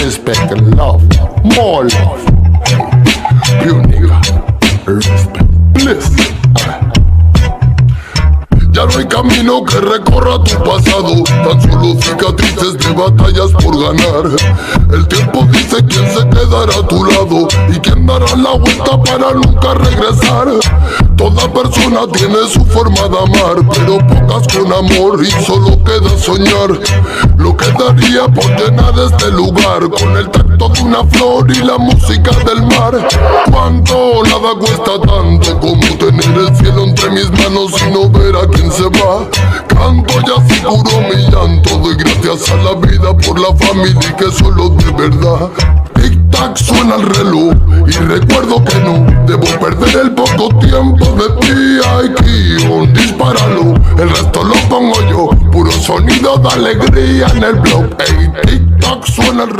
respect and love, more love. Pure nigga, respect, bliss. Ya no hay camino que recorra tu pasado, tan solo cicatrices de batallas por ganar. El tiempo dice quién se quedará a tu lado y quién dará la vuelta para nunca regresar. Toda persona tiene su forma de amar, pero pocas con amor y solo queda soñar. Lo que daría por llenar este lugar con el tacto de una flor y la música del mar. Cuánto nada cuesta tanto como tener el cielo entre mis manos y no ver a quién se va. Canto y así curo mi llanto, doy gracias a la vida por la familia y que solo de verdad. Tic tac suena el reloj y recuerdo que no debo perder el poco tiempo de ti. Ay, Kion, dispáralo, el resto lo pongo yo. Puro sonido de alegría en el blog. Ey, tic tac suena el reloj.